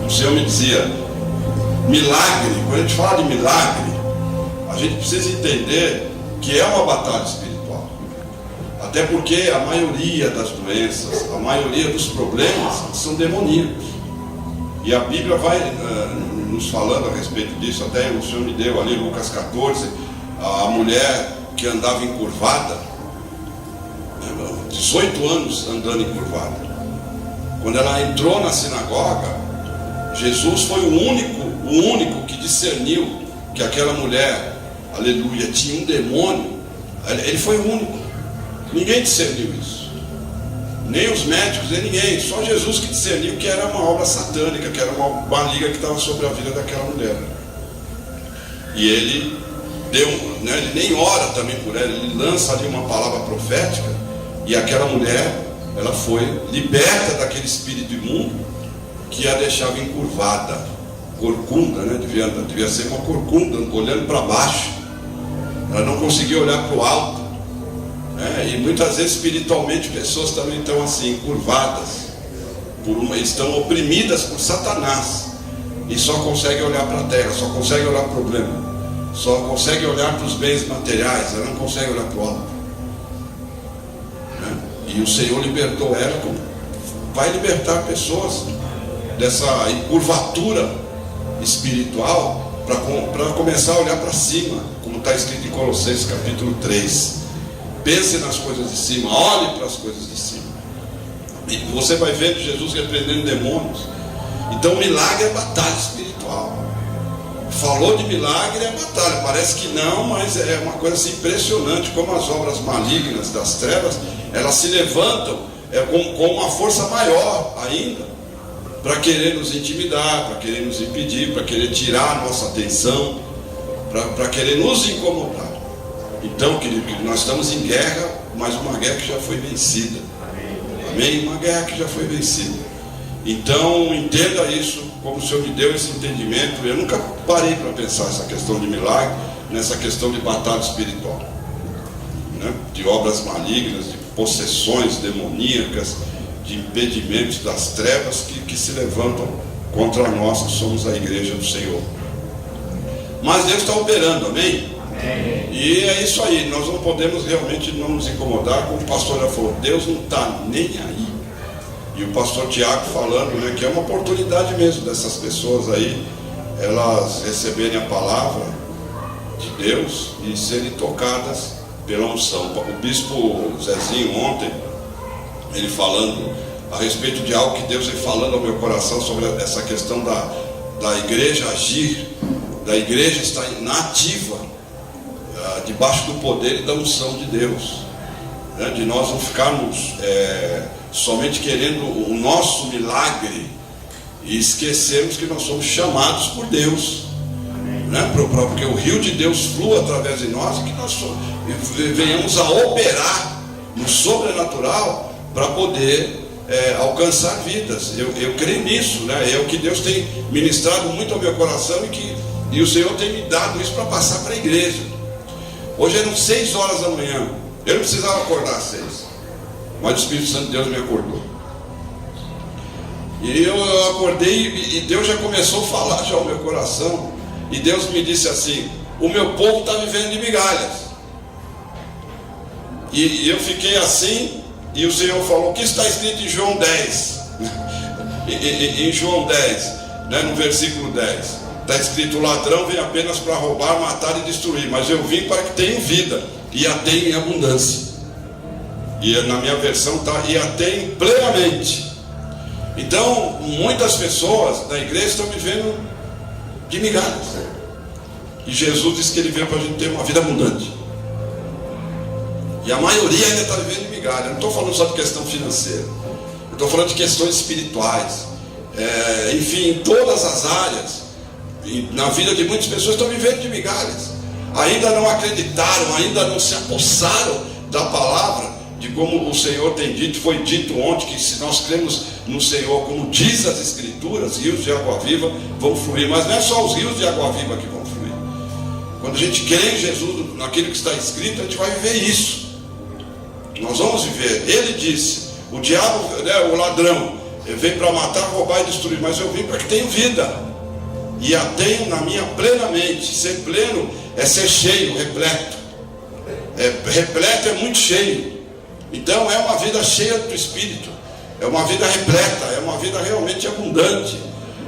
O Senhor me dizia, milagre, quando a gente fala de milagre, a gente precisa entender que é uma batalha espiritual. Até porque a maioria das doenças, a maioria dos problemas são demoníacos. E a Bíblia vai nos falando a respeito disso. Até o Senhor me deu ali, Lucas 14, a mulher que andava encurvada, 18 anos andando encurvada. Quando ela entrou na sinagoga, Jesus foi o único que discerniu que aquela mulher, aleluia, tinha um demônio. Ele foi o único. Ninguém discerniu isso. Nem os médicos, nem ninguém. Só Jesus que discerniu que era uma obra satânica, que era uma maligna que estava sobre a vida daquela mulher. E ele deu, ele nem ora também por ela, ele lança ali uma palavra profética, e aquela mulher, ela foi liberta daquele espírito imundo que a deixava encurvada, corcunda, devia ser uma corcunda, olhando para baixo. Ela não conseguia olhar para o alto. E muitas vezes espiritualmente pessoas também estão assim, encurvadas, estão oprimidas por Satanás, e só conseguem olhar para a terra, só conseguem olhar para o problema, só conseguem olhar para os bens materiais, ela não consegue olhar para o alto. E o Senhor libertou ela, vai libertar pessoas dessa encurvatura espiritual, para começar a olhar para cima, como está escrito em Colossenses capítulo 3. Pense nas coisas de cima, olhe para as coisas de cima. E você vai vendo Jesus repreendendo demônios. Então milagre é batalha espiritual. Falou de milagre, é batalha. Parece que não, mas é uma coisa assim, impressionante, como as obras malignas das trevas, elas se levantam com uma força maior ainda, para querer nos intimidar, para querer nos impedir, para querer tirar a nossa atenção, para querer nos incomodar. Então, querido, nós estamos em guerra, mas uma guerra que já foi vencida. Amém? Uma guerra que já foi vencida. Então, entenda isso, como o Senhor me deu esse entendimento. Eu nunca parei para pensar essa questão de milagre, nessa questão de batalha espiritual, de obras malignas, de possessões demoníacas, de impedimentos das trevas que se levantam contra nós, que somos a igreja do Senhor. Mas Deus está operando, amém? E é isso aí, nós não podemos realmente não nos incomodar, como o pastor já falou, Deus não está nem aí. E o pastor Tiago falando, que é uma oportunidade mesmo dessas pessoas aí, elas receberem a palavra de Deus e serem tocadas pela unção. O bispo Zezinho ontem, ele falando a respeito de algo que Deus vem falando ao meu coração sobre essa questão da igreja agir, da igreja estar na ativa, debaixo do poder e da unção de Deus, de nós não ficarmos somente querendo o nosso milagre e esquecermos que nós somos chamados por Deus, porque o rio de Deus flua através de nós, e que nós venhamos a operar no sobrenatural para poder alcançar vidas. Eu creio nisso, é o que Deus tem ministrado muito ao meu coração, e o Senhor tem me dado isso para passar para a igreja. Hoje eram 6 horas da manhã, eu não precisava acordar às 6, mas o Espírito Santo de Deus me acordou. E eu acordei e Deus já começou a falar já ao meu coração. E Deus me disse assim: o meu povo está vivendo de migalhas. E eu fiquei assim, e o Senhor falou: o que está escrito em João 10? em João 10, no versículo 10. Está escrito: o ladrão vem apenas para roubar, matar e destruir, mas eu vim para que tenham vida, e a tenham em abundância. E na minha versão está: e a tenham plenamente. Então, muitas pessoas da igreja estão vivendo de migalhas. E Jesus disse que ele veio para a gente ter uma vida abundante. E a maioria ainda está vivendo de migalha. Eu não estou falando só de questão financeira, eu estou falando de questões espirituais. Enfim, em todas as áreas. Na vida de muitas pessoas estão vivendo de migalhas. Ainda não acreditaram, ainda não se apossaram da palavra, de como o Senhor tem dito. Foi dito ontem que se nós cremos no Senhor, como diz as Escrituras, rios de água viva vão fluir. Mas não é só os rios de água viva que vão fluir. Quando a gente crê em Jesus, naquilo que está escrito, a gente vai viver isso. Nós vamos viver. Ele disse: o diabo, o ladrão, Eu venho para matar, roubar e destruir, mas eu vim para que tenha vida. E a tenho na minha plenamente. Ser pleno é ser cheio, repleto. Repleto é muito cheio. Então é uma vida cheia do Espírito. É uma vida repleta, é uma vida realmente abundante.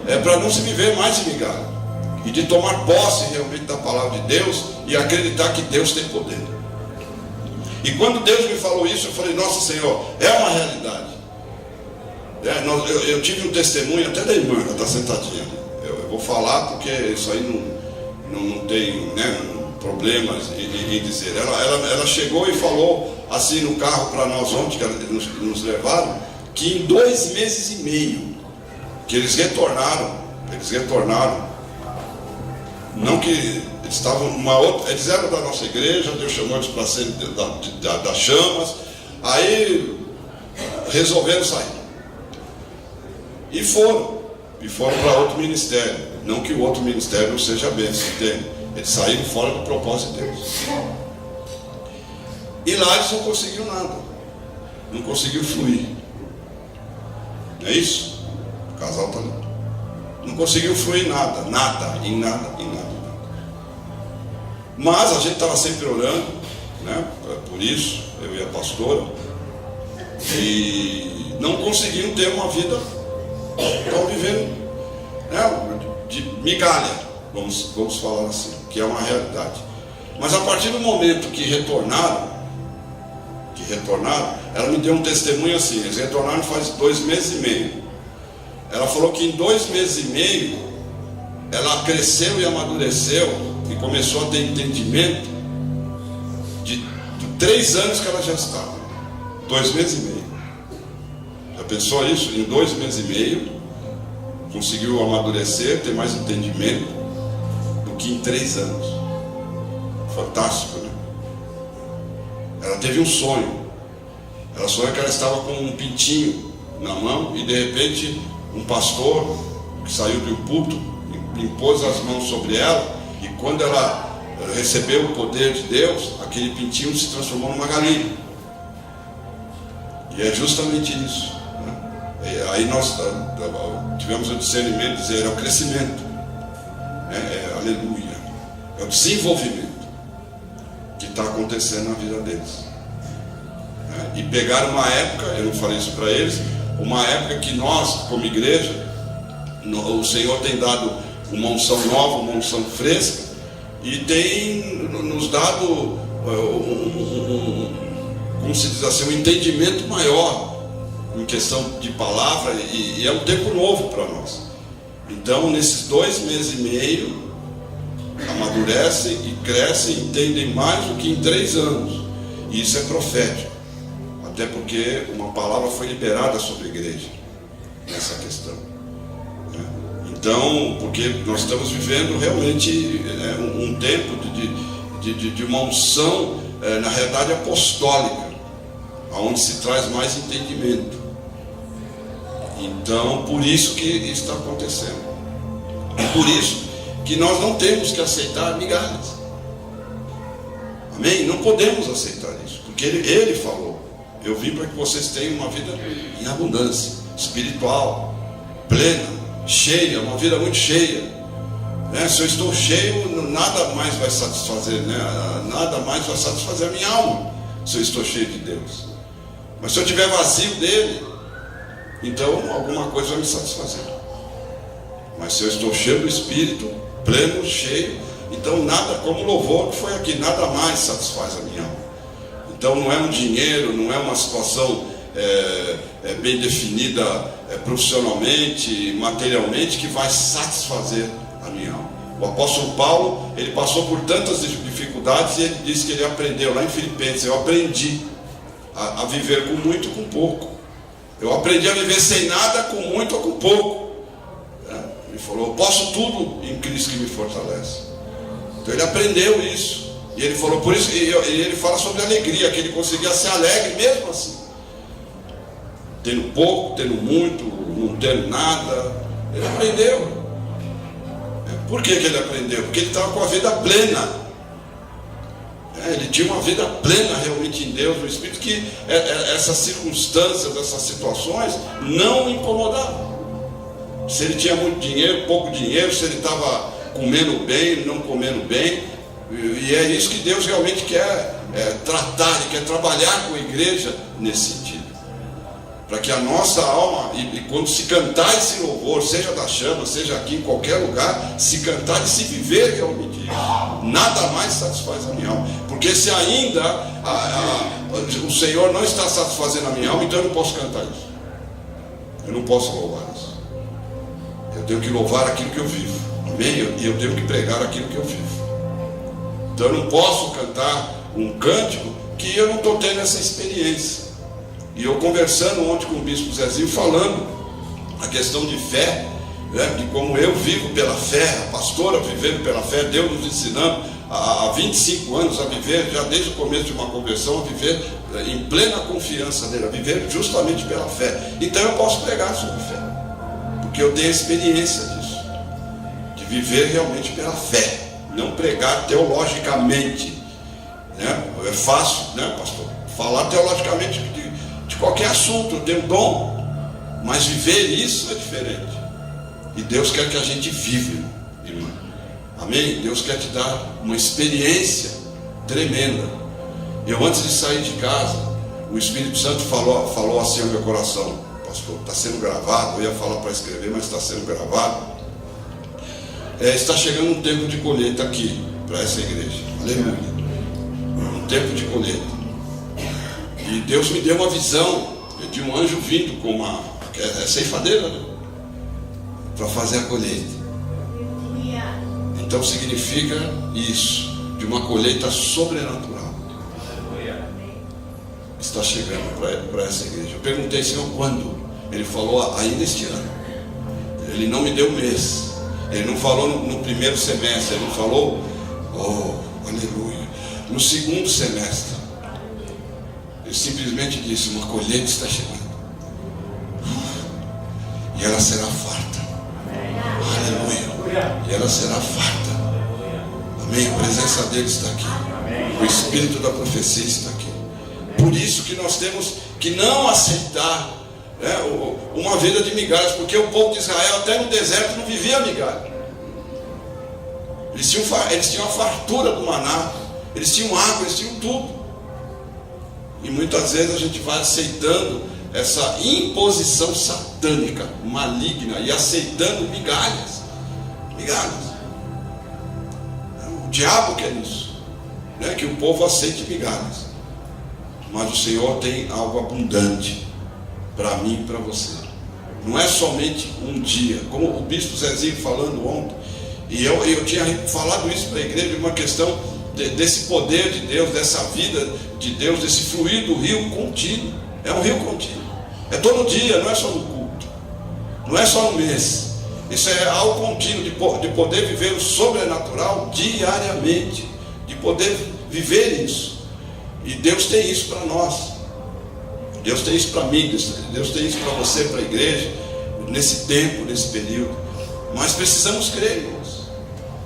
É para não se viver mais de migalha. E de tomar posse realmente da palavra de Deus e acreditar que Deus tem poder. E quando Deus me falou isso, eu falei, nossa Senhor, é uma realidade. Eu tive um testemunho até da irmã, ela está sentadinha. Eu vou falar porque isso aí não tem, né, problemas em dizer. Ela chegou e falou assim no carro para nós ontem, que nos levaram, que em 2 meses e meio que eles retornaram, não que eles estavam numa outra, eles eram da nossa igreja, Deus chamou eles para ser das chamas, aí resolveram sair. E foram para outro ministério. Não que o outro ministério não seja bênção, entende? Eles saíram fora do propósito de Deus. E lá eles não conseguiram nada. Não conseguiu fluir. Não é isso? O casal está ali. Não conseguiu fluir nada. Em nada. Mas a gente estava sempre orando, né? Por isso, eu e a pastora. E não conseguiram ter uma vida. Estão vivendo, né, de migalha, vamos falar assim, que é uma realidade. Mas a partir do momento que retornaram, ela me deu um testemunho assim. Eles retornaram faz 2 meses e meio. Ela falou que em 2 meses e meio ela cresceu e amadureceu e começou a ter entendimento de 3 anos que ela já estava. 2 meses e meio. Já pensou isso? Em 2 meses e meio conseguiu amadurecer, ter mais entendimento do que em 3 anos. Fantástico, né? Ela teve um sonho. Ela sonhou que ela estava com um pintinho na mão e de repente um pastor que saiu de um púlpito impôs as mãos sobre ela, e quando ela recebeu o poder de Deus, aquele pintinho se transformou numa galinha. E é justamente isso. Aí nós tivemos o discernimento de dizer, é o crescimento, aleluia, é o desenvolvimento que está acontecendo na vida deles. E pegaram uma época, eu não falei isso para eles, uma época que nós, como igreja, o Senhor tem dado uma unção nova, uma unção fresca, e tem nos dado, como se diz assim, um entendimento maior em questão de palavra, e é um tempo novo para nós. Então, nesses 2 meses e meio, amadurecem e crescem, entendem mais do que em 3 anos. E isso é profético, até porque uma palavra foi liberada sobre a igreja nessa questão. Então, porque nós estamos vivendo realmente um tempo de uma unção, na realidade apostólica, onde se traz mais entendimento. Então, por isso que isso está acontecendo. E por isso que nós não temos que aceitar migalhas. Amém? Não podemos aceitar isso, porque ele falou, eu vim para que vocês tenham uma vida em abundância, espiritual, plena, cheia, uma vida muito cheia. Se eu estou cheio, nada mais vai satisfazer, nada mais vai satisfazer a minha alma, se eu estou cheio de Deus. Mas se eu estiver vazio dele, então alguma coisa vai me satisfazer. Mas se eu estou cheio do Espírito, pleno, cheio, então nada, como o louvor que foi aqui, nada mais satisfaz a minha alma. Então não é um dinheiro, não é uma situação bem definida profissionalmente, materialmente, que vai satisfazer a minha alma. O apóstolo Paulo, ele passou por tantas dificuldades e ele disse que ele aprendeu lá em Filipenses, eu aprendi a viver com muito ou com pouco. Eu aprendi a viver sem nada, com muito ou com pouco. Ele falou, eu posso tudo em Cristo que me fortalece. Então ele aprendeu isso. E ele falou, por isso, e ele fala sobre alegria, que ele conseguia ser alegre mesmo assim. Tendo pouco, tendo muito, não tendo nada. Ele aprendeu. Por que ele aprendeu? Porque ele estava com a vida plena. Ele tinha uma vida plena realmente em Deus, no Espírito, que essas circunstâncias, essas situações não o incomodavam. Se ele tinha muito dinheiro, pouco dinheiro, se ele estava comendo bem, não comendo bem. E é isso que Deus realmente quer tratar, Ele quer trabalhar com a igreja nesse sentido. Para que a nossa alma, e quando se cantar esse louvor, seja da chama, seja aqui em qualquer lugar, se cantar e se viver realmente isso, nada mais satisfaz a minha alma. Porque se ainda o Senhor não está satisfazendo a minha alma, então eu não posso cantar isso, eu não posso louvar isso. Eu tenho que louvar aquilo que eu vivo, amém? E eu tenho que pregar aquilo que eu vivo. Então eu não posso cantar um cântico que eu não estou tendo essa experiência. E eu conversando ontem com o bispo Zezinho, falando a questão de fé, né, de como eu vivo pela fé, a pastora vivendo pela fé, Deus nos ensinando há 25 anos a viver, já desde o começo de uma conversão, a viver em plena confiança nele, a viver justamente pela fé. Então eu posso pregar sobre fé, porque eu tenho experiência disso, de viver realmente pela fé, não pregar teologicamente, né? É fácil, né, pastor, falar teologicamente de qualquer assunto, eu tenho dom, mas viver isso é diferente. E Deus quer que a gente viva, irmã, amém? Deus quer te dar uma experiência tremenda. Eu, antes de sair de casa, o Espírito Santo falou assim ao meu coração: pastor, está sendo gravado. Eu ia falar para escrever, mas está sendo gravado. Está chegando um tempo de colheita aqui para essa igreja, aleluia, um tempo de colheita. E Deus me deu uma visão de um anjo vindo com uma ceifadeira, né, para fazer a colheita. Então significa isso, de uma colheita sobrenatural. Está chegando para essa igreja. Eu perguntei, Senhor, quando? Ele falou, ainda este ano. Ele não me deu mês. Ele não falou no primeiro semestre. Ele não falou, oh, aleluia, no segundo semestre. Ele simplesmente disse, uma colheita está chegando. E ela será farta. Aleluia. E ela será farta. Amém. A presença dele está aqui. O Espírito da profecia está aqui. Por isso que nós temos que não aceitar, né, uma vida de migalhas. Porque o povo de Israel até no deserto não vivia migalha. Eles tinham a fartura do maná. Eles tinham água, eles tinham tudo. E muitas vezes a gente vai aceitando essa imposição satânica, maligna, e aceitando migalhas. O diabo quer isso, né? Que o povo aceite migalhas. Mas o Senhor tem algo abundante para mim e para você. Não é somente um dia, como o bispo Zezinho falando ontem, e eu tinha falado isso para a igreja, uma questão desse poder de Deus, dessa vida de Deus, desse fluir do rio contínuo. É um rio contínuo, é todo dia, não é só no culto, não é só no mês. Isso é algo contínuo, de poder viver o sobrenatural diariamente, de poder viver isso. E Deus tem isso para nós, Deus tem isso para mim, Deus tem isso para você, para a igreja, nesse tempo, nesse período. Mas precisamos crer,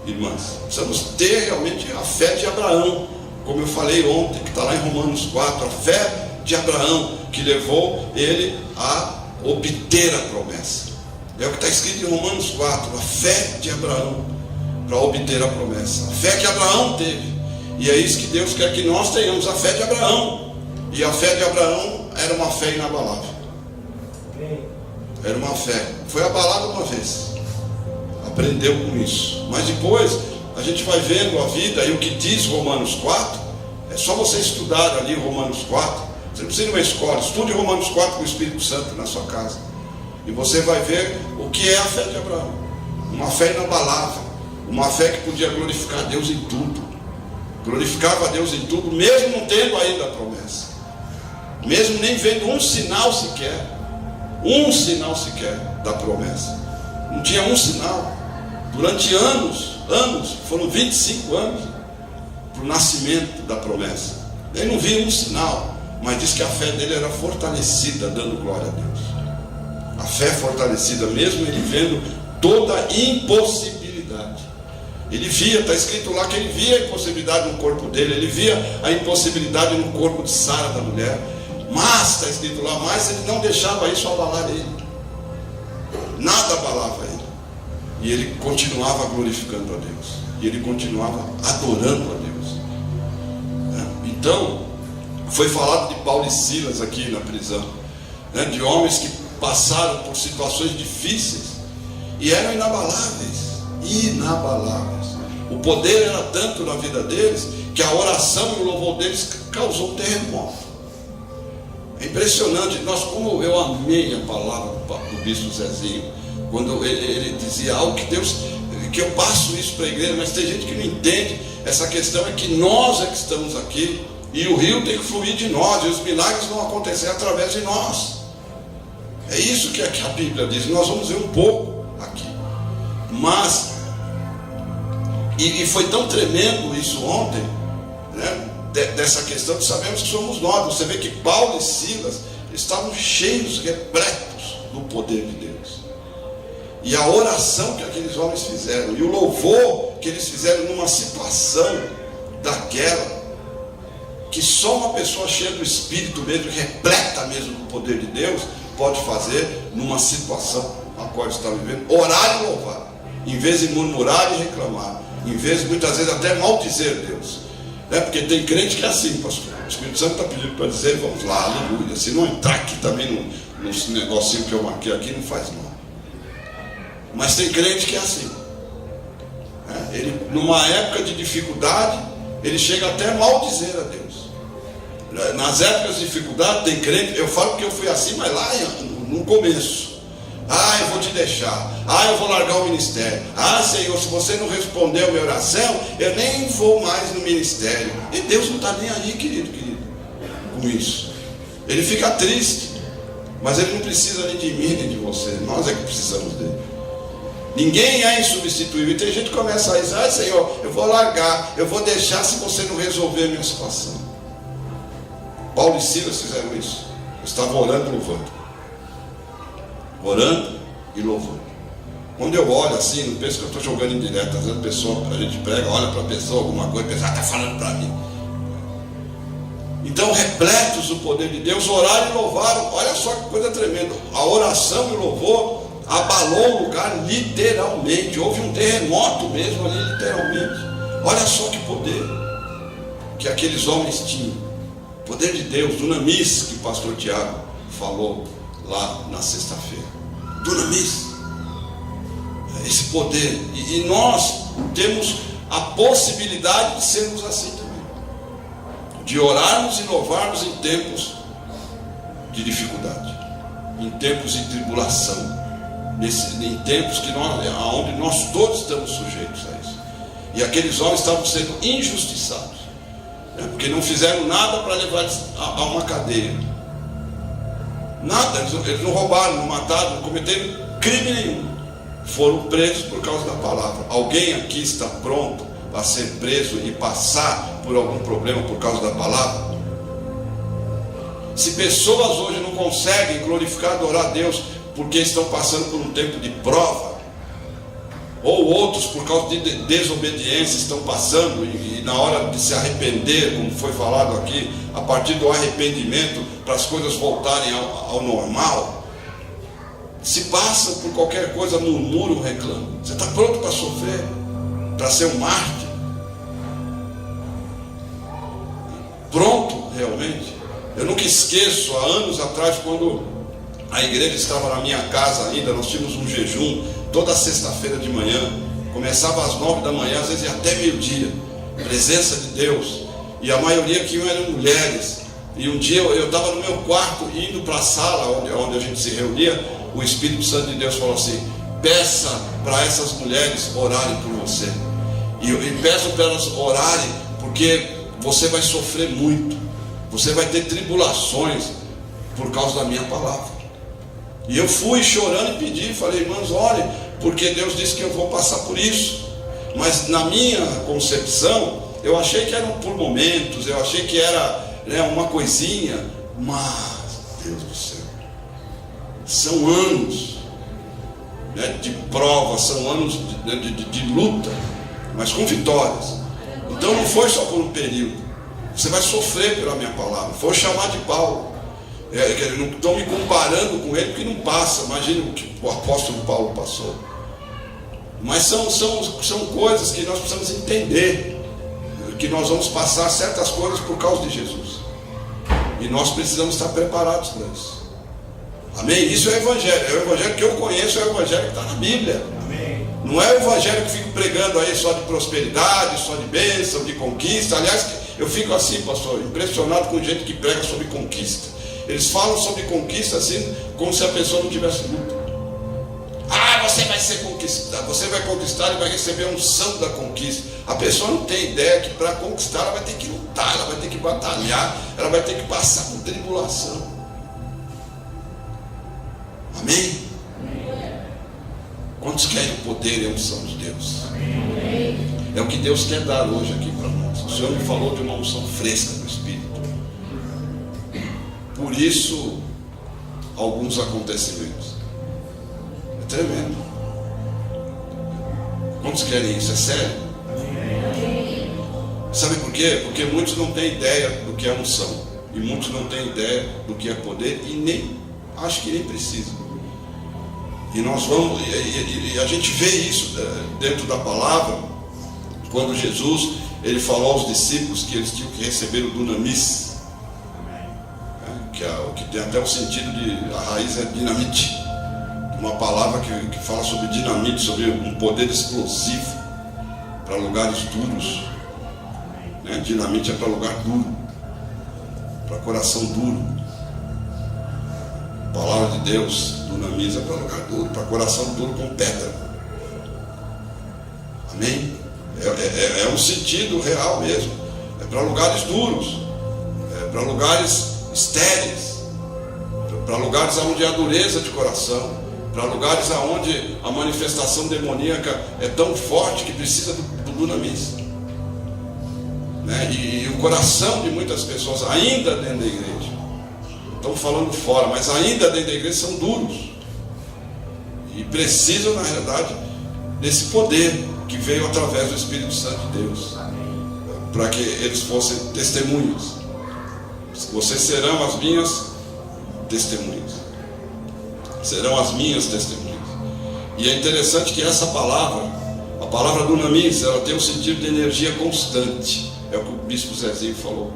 irmãs, precisamos ter realmente a fé de Abraão, como eu falei ontem, que está lá em Romanos 4, a fé de Abraão, que levou ele a obter a promessa. É o que está escrito em Romanos 4, a fé de Abraão, para obter a promessa, a fé que Abraão teve. E é isso que Deus quer que nós tenhamos, a fé de Abraão. E a fé de Abraão era uma fé inabalável. Era uma fé, foi abalada uma vez, aprendeu com isso, mas depois a gente vai vendo a vida. E o que diz Romanos 4, é só você estudar ali Romanos 4. Você não precisa ir numa escola, estude Romanos 4 com o Espírito Santo na sua casa, e você vai ver o que é a fé de Abraão. Uma fé inabalável, uma fé que podia glorificar a Deus em tudo, glorificava a Deus em tudo, mesmo não tendo ainda a promessa, mesmo nem vendo um sinal sequer da promessa. Não tinha um sinal. Durante anos, foram 25 anos para o nascimento da promessa. Ele não via um sinal, mas diz que a fé dele era fortalecida, dando glória a Deus. A fé fortalecida, mesmo ele vendo toda a impossibilidade. Ele via, está escrito lá que ele via a impossibilidade no corpo dele, ele via a impossibilidade no corpo de Sara, da mulher. Mas, está escrito lá, mas ele não deixava isso abalar ele. Nada abalava ele. E ele continuava glorificando a Deus. E ele continuava adorando a Deus. Então, foi falado de Paulo e Silas aqui na prisão, de homens que passaram por situações difíceis e eram inabaláveis. Inabaláveis. O poder era tanto na vida deles que a oração e o louvor deles causou um terremoto. É impressionante. Como eu amei a palavra do bispo Zezinho, quando ele dizia algo que eu passo isso para a igreja, mas tem gente que não entende. Essa questão é que nós é que estamos aqui, e o rio tem que fluir de nós, e os milagres vão acontecer através de nós. É isso que a Bíblia diz. Nós vamos ver um pouco aqui, mas e foi tão tremendo isso ontem, dessa questão que sabemos que somos nós. Você vê que Paulo e Silas estavam cheios, repletos do poder de Deus. E a oração que aqueles homens fizeram, e o louvor que eles fizeram numa situação daquela, que só uma pessoa cheia do Espírito mesmo, repleta mesmo do poder de Deus, pode fazer numa situação a qual está vivendo. Orar e louvar, em vez de murmurar e reclamar, em vez de muitas vezes até maldizer Deus. Porque tem crente que é assim, pastor. O Espírito Santo está pedindo para dizer, vamos lá, aleluia. Se não entrar aqui também no negocinho que eu marquei aqui, não faz mal. Mas tem crente que é assim. Ele, numa época de dificuldade, ele chega até a maldizer a Deus. Nas épocas de dificuldade, tem crente, eu falo que eu fui assim, mas lá no começo. Eu vou te deixar. Eu vou largar o ministério. Senhor, se você não responder a minha oração, eu nem vou mais no ministério. E Deus não está nem aí, querido, com isso. Ele fica triste, mas ele não precisa nem de mim, nem de você. Nós é que precisamos dele. Ninguém é insubstituível. E tem gente que começa a dizer, Senhor, eu vou largar, eu vou deixar se você não resolver a minha situação. Paulo e Silas fizeram isso. Estavam orando e louvando. Orando e louvando. Quando eu olho assim, não penso que eu estou jogando em direto. Às vezes a gente prega, olha para a pessoa alguma coisa e pensa, está falando para mim. Então, repletos do poder de Deus, oraram e louvaram. Olha só que coisa tremenda. A oração e o louvor abalou o lugar literalmente. Houve um terremoto mesmo ali, literalmente. Olha só que poder que aqueles homens tinham. Poder de Deus, dunamis, que o pastor Tiago falou lá na sexta-feira. Dunamis. Esse poder. E nós temos a possibilidade de sermos assim também. De orarmos e louvarmos em tempos de dificuldade, em tempos de tribulação, em tempos onde nós todos estamos sujeitos a isso. E aqueles homens estavam sendo injustiçados, porque não fizeram nada para levar a uma cadeia. Nada, eles não roubaram, não mataram, não cometeram crime nenhum. Foram presos por causa da palavra. Alguém aqui está pronto para ser preso e passar por algum problema por causa da palavra? Se pessoas hoje não conseguem glorificar, adorar a Deus porque estão passando por um tempo de prova, ou outros por causa de desobediência estão passando e na hora de se arrepender, como foi falado aqui, a partir do arrependimento, para as coisas voltarem ao normal, se passam por qualquer coisa, murmuram, reclamam. Você está pronto para sofrer, para ser um mártir? Pronto, realmente? Eu nunca esqueço, há anos atrás, quando a igreja estava na minha casa ainda, nós tínhamos um jejum toda sexta-feira de manhã, começava às 9 da manhã, às vezes até meio-dia, presença de Deus, e a maioria que iam eram mulheres. E um dia eu estava no meu quarto, indo para a sala onde a gente se reunia, o Espírito Santo de Deus falou assim: peça para essas mulheres orarem por você, e peço para elas orarem, porque você vai sofrer muito, você vai ter tribulações por causa da minha palavra. E eu fui chorando e pedi, falei: irmãos, olhem, porque Deus disse que eu vou passar por isso. Mas na minha concepção, eu achei que eram por momentos, eu achei que era uma coisinha, mas Deus do céu, são anos de prova, são anos de luta. mas com vitórias. Então não foi só por um período. Você vai sofrer pela minha palavra. Foi chamar de Paulo. Não estou me comparando com ele, porque não passa. Imagina o que o apóstolo Paulo passou. Mas são coisas que nós precisamos entender, que nós vamos passar certas coisas por causa de Jesus, e nós precisamos estar preparados para isso. Amém? Isso é o evangelho. É o evangelho que eu conheço, é o evangelho que está na Bíblia. Amém. Não é o evangelho que fico pregando aí só de prosperidade, só de bênção, de conquista. Aliás, eu fico assim, pastor, impressionado com gente que prega sobre conquista. Eles falam sobre conquista assim, como se a pessoa não tivesse luta. Você vai ser conquistado, você vai conquistar e vai receber a unção da conquista. A pessoa não tem ideia que para conquistar ela vai ter que lutar, ela vai ter que batalhar, ela vai ter que passar por tribulação. Amém? Quantos querem o poder e a unção de Deus? É o que Deus quer dar hoje aqui para nós. O Senhor me falou de uma unção fresca do Espírito. Por isso, alguns acontecimentos. É tremendo. Quantos querem isso? É sério? Sabe por quê? Porque muitos não têm ideia do que é unção, e muitos não têm ideia do que é poder, e nem acho que nem precisam. E nós vamos, e a gente vê isso dentro da palavra, quando Jesus ele falou aos discípulos que eles tinham que receber o dunamis, que tem até o sentido de, a raiz é dinamite. Uma palavra que fala sobre dinamite, sobre um poder explosivo para lugares duros. Dinamite é para lugar duro, para coração duro. A palavra de Deus, dunamis, é para lugar duro, para coração duro com pedra. Amém? É um sentido real mesmo. É para lugares duros, é para lugares estéreis, para lugares onde há dureza de coração, para lugares onde a manifestação demoníaca é tão forte que precisa do dunamis. E o coração de muitas pessoas, ainda dentro da igreja, estão falando fora, mas ainda dentro da igreja são duros, e precisam, na realidade, desse poder que veio através do Espírito Santo de Deus, para que eles fossem testemunhas. Vocês serão as minhas testemunhas. Serão as minhas testemunhas. E é interessante que essa palavra, a palavra dunamis, ela tem um sentido de energia constante. É o que o bispo Zezinho falou.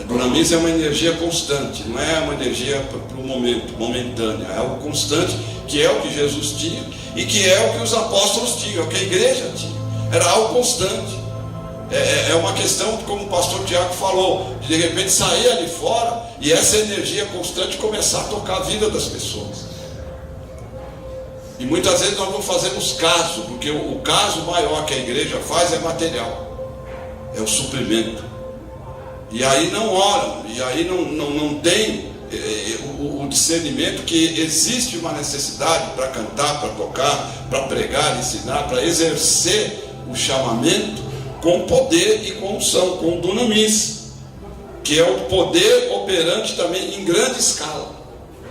Dunamis é uma energia constante, não é uma energia para o momento, momentânea. É algo constante, que é o que Jesus tinha e que é o que os apóstolos tinham, é o que a igreja tinha. Era algo constante. É uma questão, como o pastor Tiago falou, de repente sair ali fora e essa energia constante começar a tocar a vida das pessoas. E muitas vezes nós não fazemos caso, porque o caso maior que a igreja faz é material, é o suprimento. E aí não oram, e aí não tem o discernimento que existe uma necessidade para cantar, para tocar, para pregar, ensinar, para exercer o chamamento com poder e com unção, com dunamis, que é o poder operante também em grande escala.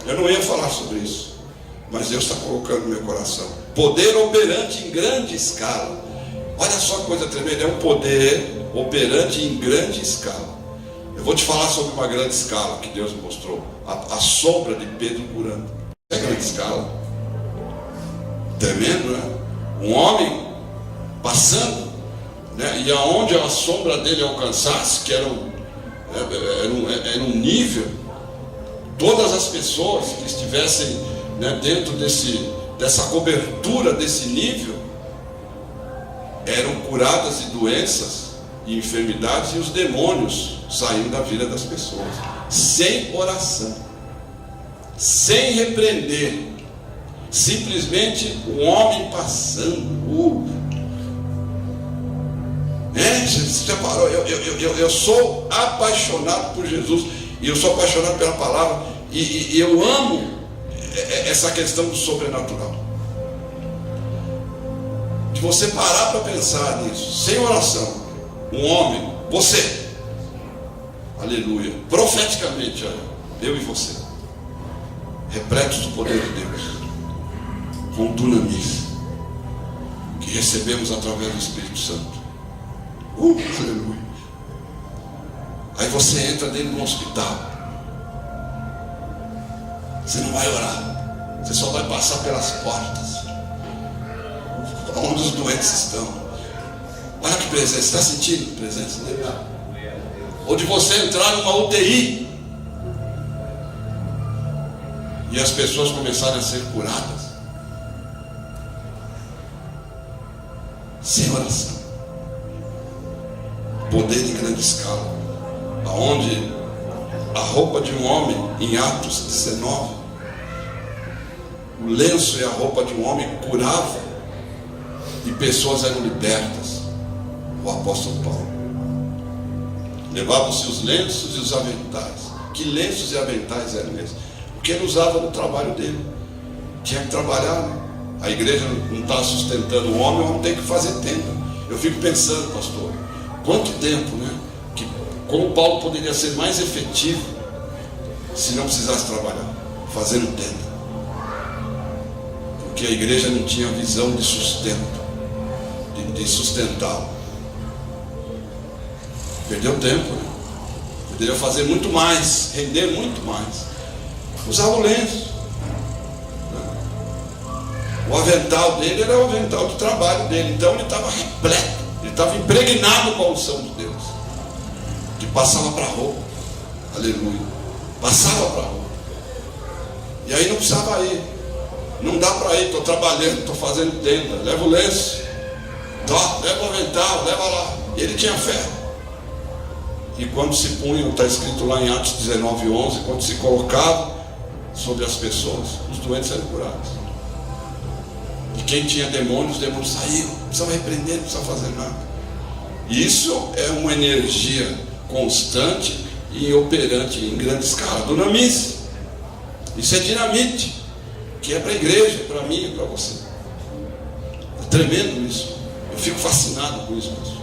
Eu não ia falar sobre isso, mas Deus está colocando no meu coração. Poder operante em grande escala. Olha só que coisa tremenda, é um poder operante em grande escala. Eu vou te falar sobre uma grande escala que Deus me mostrou. A sombra de Pedro curando. É grande escala. Tremendo, né? Um homem passando, e aonde a sombra dele alcançasse, que era um nível, todas as pessoas que estivessem dentro dessa cobertura, desse nível, eram curadas de doenças e enfermidades, e os demônios saíam da vida das pessoas, sem oração, sem repreender, simplesmente um homem passando. Você já parou? Eu sou apaixonado por Jesus, e eu sou apaixonado pela palavra, e eu amo essa questão do sobrenatural, de você parar para pensar nisso. Sem oração, um homem, você, aleluia, profeticamente, eu e você, repletos do poder de Deus, com dunamis, que recebemos através do Espírito Santo. Aleluia. Aí você entra dentro de um hospital. Você não vai orar, você só vai passar pelas portas onde os doentes estão. Olha que presença, está sentindo a presença dele? Ou de você entrar numa UTI e as pessoas começarem a ser curadas sem oração. Poder em grande escala, aonde a roupa de um homem, em Atos 19, o lenço e a roupa de um homem curava e pessoas eram libertas. O apóstolo Paulo levavam-se os lenços e os aventais. Que lenços e aventais eram esses? Porque ele usava no trabalho dele. Tinha que trabalhar, né? A igreja não está sustentando o homem tem que fazer tenda. Eu fico pensando, pastor, quanto tempo, né? Como Paulo poderia ser mais efetivo se não precisasse trabalhar, fazendo tenda. Porque a igreja não tinha visão de sustento, de sustentá-lo. Perdeu tempo, né? Poderia fazer muito mais, render muito mais. Usava o lenço. O avental dele era o avental de trabalho dele. Então ele estava repleto, ele estava impregnado com a unção de Deus, que passava para a roupa. Aleluia. Passava para a roupa. E aí não precisava ir. Não dá para ir, estou trabalhando, estou fazendo tenda. Leva o lenço, leva o avental, leva lá. E ele tinha fé. E quando se punham, está escrito lá em Atos 19:11, quando se colocava sobre as pessoas, os doentes eram curados. E quem tinha demônios, os demônios saíam. Não precisava repreender, não precisava fazer nada. Isso é uma energia constante e operante em grande escala. Dunamis. Isso é dinamite, que é para a igreja, para mim e para você. É tremendo isso. Eu fico fascinado com isso, pastor.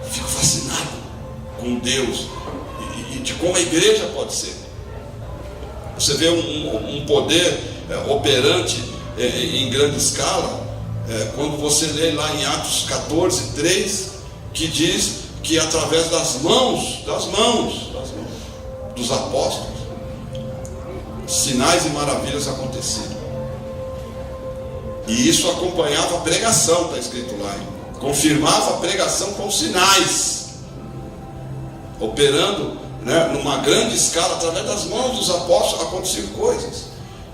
Eu fico fascinado com Deus e de como a igreja pode ser. Você vê um poder operante em grande escala quando você lê lá em Atos 14:3, que diz que através das mãos dos apóstolos, sinais e maravilhas aconteciam. E isso acompanhava a pregação, está escrito lá, confirmava a pregação com sinais, operando, né, numa grande escala. Através das mãos dos apóstolos aconteciam coisas,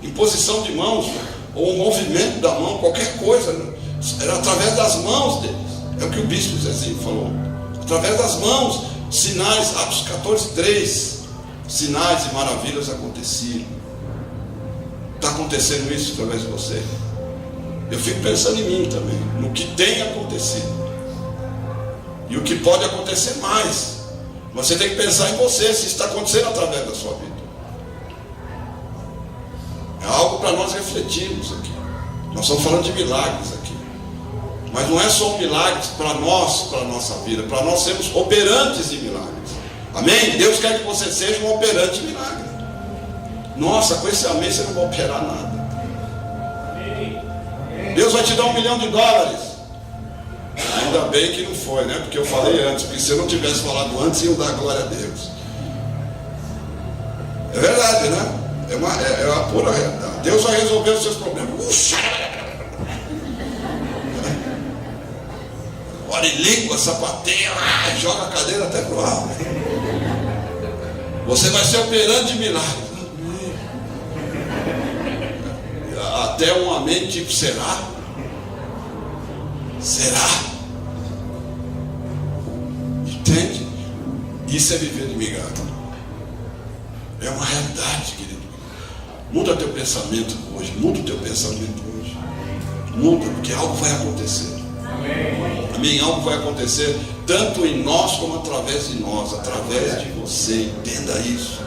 imposição de mãos, ou um movimento da mão, qualquer coisa, né? Era através das mãos deles. É o que o bispo Zezinho falou. Através das mãos, sinais. Atos 14:3, sinais e maravilhas aconteciam. Está acontecendo isso através de você? Eu fico pensando em mim também, no que tem acontecido e o que pode acontecer mais. Você tem que pensar em você, se está acontecendo através da sua vida. É algo para nós refletirmos aqui. Nós estamos falando de milagres aqui, mas não é só um milagre para nós, para a nossa vida, para nós sermos operantes de milagres. Amém? Deus quer que você seja um operante de milagre. Nossa, com esse amém você não vai operar nada. Deus vai te dar $1 milhão. Ainda bem que não foi, né? Porque eu falei antes, porque se eu não tivesse falado antes, iam dar glória a Deus. É verdade, né? É uma pura realidade. Deus vai resolver os seus problemas. Ora em língua, sapateia, joga a cadeira até pro alto. Você vai ser operante de milagres. Até um amém tipo será? Será? Entende? Isso é viver de migalha. É uma realidade, querido. Muda teu pensamento hoje. Muda o teu pensamento hoje. Muda, porque algo vai acontecer. Amém? Algo vai acontecer tanto em nós como através de nós, através de você. Entenda isso.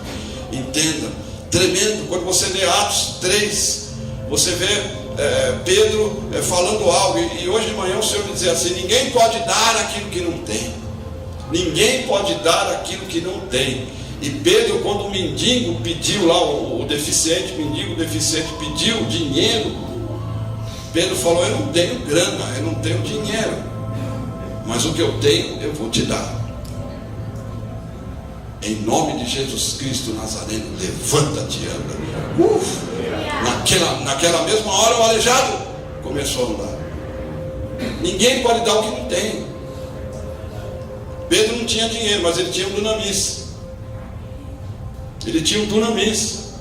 Entenda. Tremendo. Quando você lê Atos 3, você vê Pedro falando algo. E hoje de manhã o Senhor me dizia assim: ninguém pode dar aquilo que não tem. Ninguém pode dar aquilo que não tem. E Pedro, quando o mendigo pediu lá, o mendigo deficiente pediu dinheiro, Pedro falou: eu não tenho grana, eu não tenho dinheiro, mas o que eu tenho eu vou te dar. Em nome de Jesus Cristo Nazareno, levanta-te e anda. Naquela mesma hora o aleijado começou a andar. Ninguém pode dar o que não tem. Pedro não tinha dinheiro, mas ele tinha um dunamis. Ele tinha um dunamis.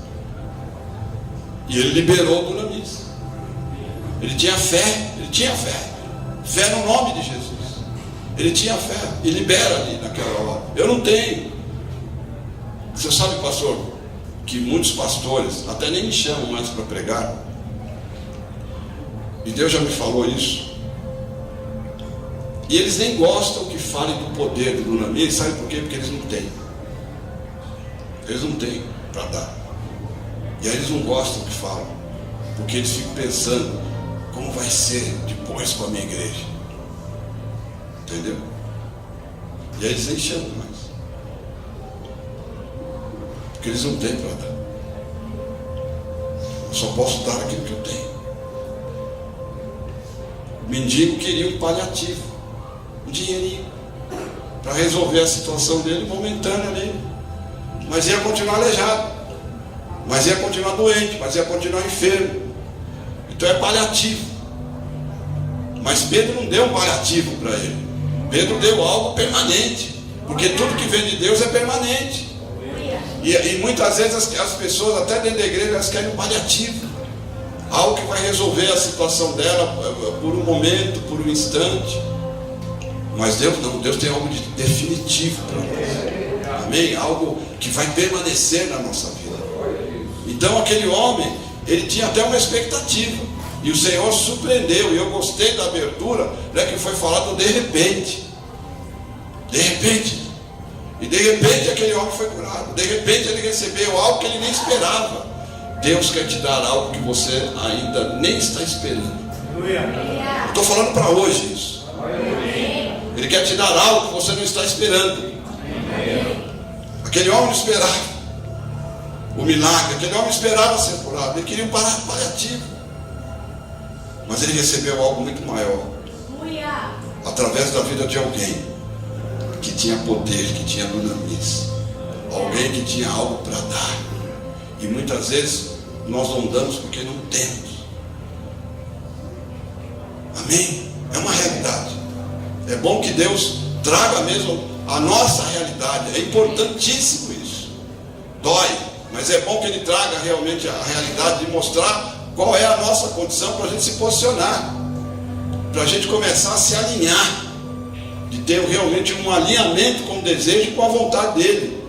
E ele liberou o dunamis. Ele tinha fé. Ele tinha fé. Fé no nome de Jesus. Ele tinha fé. E libera ali naquela hora. Eu não tenho. Você sabe, pastor, que muitos pastores até nem me chamam mais para pregar. E Deus já me falou isso. E eles nem gostam que fale do poder do dunamis. Sabe por quê? Porque eles não têm. Eles não têm para dar. E aí eles não gostam que falam, porque eles ficam pensando: como vai ser depois com a minha igreja? Entendeu? E aí eles nem chamam mais, porque eles não têm para dar. Eu só posso dar aquilo que eu tenho. O mendigo queria um paliativo, um dinheirinho, para resolver a situação dele momentânea ali. Mas ia continuar aleijado, mas ia continuar doente, mas ia continuar enfermo. Então é paliativo. Mas Pedro não deu um paliativo para ele. Pedro deu algo permanente, porque tudo que vem de Deus é permanente. E muitas vezes as pessoas, até dentro da igreja, elas querem um paliativo, algo que vai resolver a situação dela por um momento, por um instante. Mas Deus não, Deus tem algo de definitivo para nós. Amém? Algo que vai permanecer na nossa vida. Então aquele homem, ele tinha até uma expectativa, e o Senhor surpreendeu. E eu gostei da abertura, né, que foi falado de repente. De repente. E de repente aquele homem foi curado. De repente ele recebeu algo que ele nem esperava. Deus quer te dar algo que você ainda nem está esperando. Estou falando para hoje isso. Ele quer te dar algo que você não está esperando. Aquele homem não esperava o milagre, aquele homem esperava ser curado, ele queria um paliativo. Mas ele recebeu algo muito maior, através da vida de alguém que tinha poder, que tinha dunamis, alguém que tinha algo para dar. E muitas vezes nós não damos porque não temos. Amém? É uma realidade. É bom que Deus traga mesmo a nossa realidade. É importantíssimo isso. Dói, mas é bom que Ele traga realmente a realidade de mostrar qual é a nossa condição, para a gente se posicionar, para a gente começar a se alinhar, de ter realmente um alinhamento com o desejo e com a vontade dEle,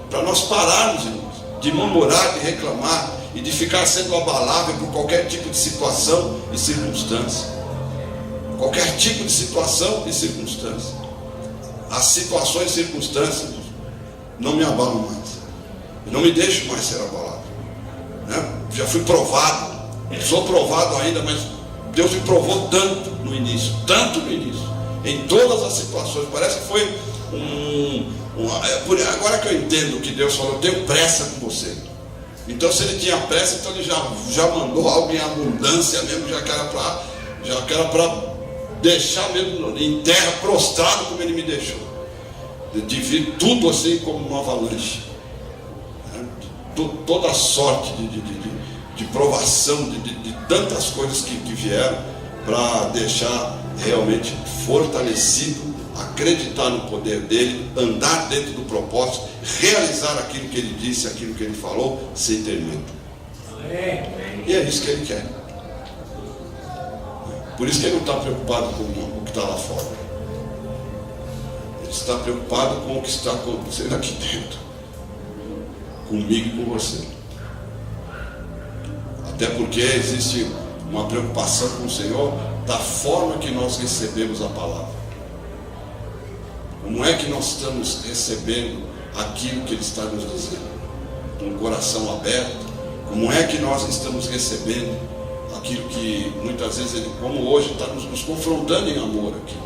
para nós pararmos, irmãos, de murmurar, de reclamar e de ficar sendo abalável por qualquer tipo de situação e circunstância. Qualquer tipo de situação e circunstância. As situações e circunstâncias não me abalam mais. Eu não me deixo mais ser abalado, né? Já fui provado, sou provado ainda, mas Deus me provou tanto no início, em todas as situações. Parece que foi agora que eu entendo que Deus falou: eu tenho pressa com você. Então se Ele tinha pressa, então Ele já mandou algo em abundância mesmo, já que era para deixar mesmo em terra, prostrado como Ele me deixou, de vir tudo assim como uma avalanche, né? Toda sorte de provação, de tantas coisas que vieram, para deixar realmente fortalecido, acreditar no poder dEle, andar dentro do propósito, realizar aquilo que Ele disse, aquilo que Ele falou, sem ter medo. E é isso que Ele quer. Por isso que Ele não está preocupado com o que está lá fora. Ele está preocupado com o que está acontecendo aqui dentro, comigo e com você. Até porque existe uma preocupação com o Senhor da forma que nós recebemos a palavra. Como é que nós estamos recebendo aquilo que Ele está nos dizendo? Com o coração aberto? Como é que nós estamos recebendo aquilo que muitas vezes Ele, como hoje, está nos confrontando em amor aqui?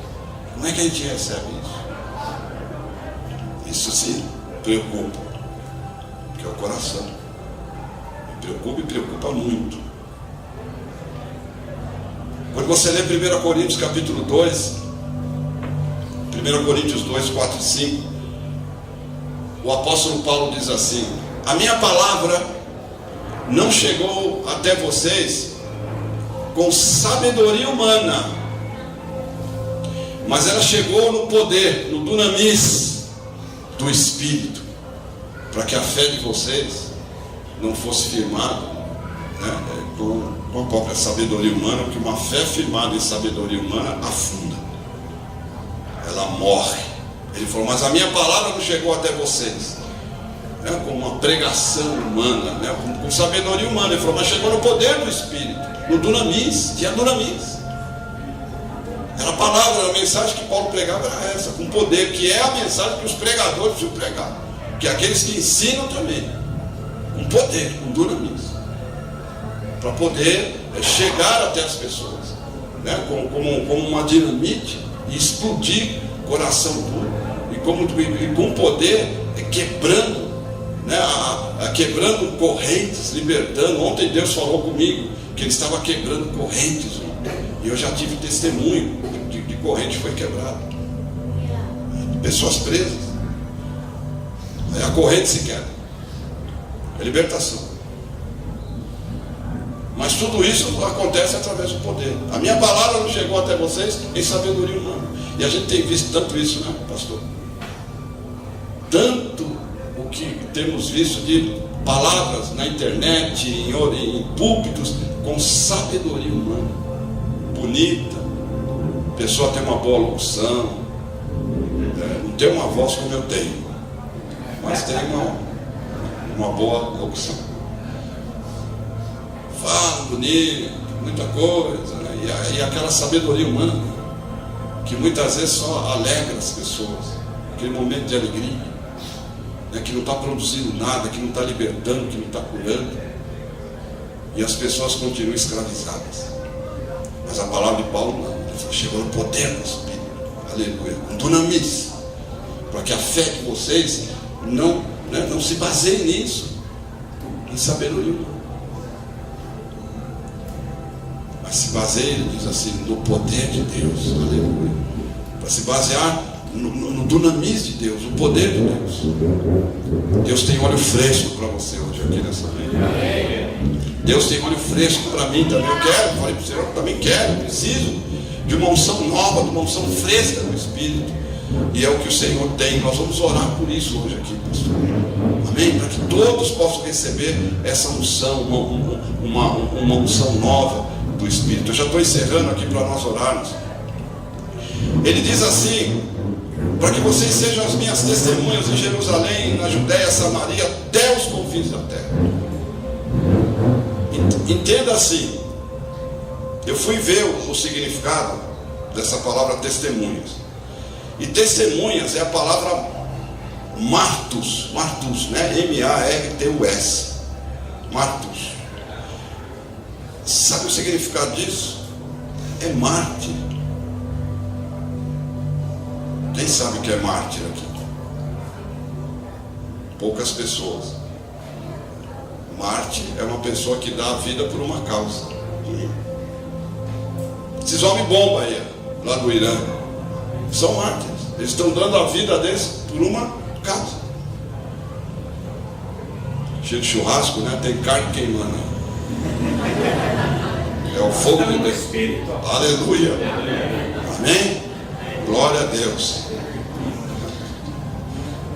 Como é que a gente recebe isso? Isso se preocupa, que é o coração. Me preocupa e preocupa muito. Quando você lê 1 Coríntios capítulo 2, 1 Coríntios 2, 4 e 5, o apóstolo Paulo diz assim: a minha palavra não chegou até vocês com sabedoria humana, mas ela chegou no poder, no dunamis do Espírito, para que a fé de vocês não fosse firmada, né, com a própria sabedoria humana, porque uma fé firmada em sabedoria humana afunda, ela morre. Ele falou: mas a minha palavra não chegou até vocês, né, com uma pregação humana, né, com sabedoria humana. Ele falou: mas chegou no poder do Espírito, no dunamis. Tinha dunamis. Era a palavra, a mensagem que Paulo pregava era essa, com poder, que é a mensagem que os pregadores precisam pregar, que aqueles que ensinam também, com poder, com dunamis, para poder chegar até as pessoas, né, como uma dinamite, e explodir coração duro, e com poder, quebrando, né, quebrando correntes, libertando. Ontem Deus falou comigo que Ele estava quebrando correntes, e eu já tive testemunho de corrente foi quebrada, de pessoas presas. Aí a corrente se quebra, é libertação. Mas tudo isso acontece através do poder. A minha palavra não chegou até vocês em sabedoria humana. E a gente tem visto tanto isso, né, pastor? Tanto o que temos visto de palavras na internet, em púlpitos, com sabedoria humana, bonita. A pessoa tem uma boa locução, não tem uma voz como eu tenho, mas tem uma boa locução. Fala bonito, muita coisa, né? E aquela sabedoria humana, que muitas vezes só alegra as pessoas, aquele momento de alegria, né? Que não está produzindo nada, que não está libertando, que não está curando, e as pessoas continuam escravizadas. Mas a palavra de Paulo não, ele falou: chegou no poder do Espírito, aleluia, com dunamis, para que a fé de vocês não se baseie nisso, em sabedoria humana, mas se baseia, ele diz assim, no poder de Deus, aleluia, para se basear no dunamis de Deus, no poder de Deus. Deus tem óleo fresco para você hoje aqui nessa manhã. Deus tem óleo fresco para mim também. Eu quero, falei para o Senhor, eu também quero, preciso de uma unção nova, de uma unção fresca do Espírito. E é o que o Senhor tem. Nós vamos orar por isso hoje aqui, pastor. Amém? Para que todos possam receber essa unção, uma unção nova do Espírito. Eu já estou encerrando aqui para nós orarmos. Ele diz assim: para que vocês sejam as minhas testemunhas em Jerusalém, na Judéia, Samaria, até os confins da terra. Entenda assim, eu fui ver o significado dessa palavra testemunhas. E testemunhas é a palavra martus, né? M-A-R-T-U-S, martus. Sabe o significado disso? É mártir. Quem sabe o que é mártir aqui? Poucas pessoas. Mártir é uma pessoa que dá a vida por uma causa. Esses homens bomba aí, lá do Irã, são mártires. Eles estão dando a vida deles por uma causa. Cheio de churrasco, né? Tem carne queimando. É o fogo de Deus. Aleluia. Amém? Glória a Deus.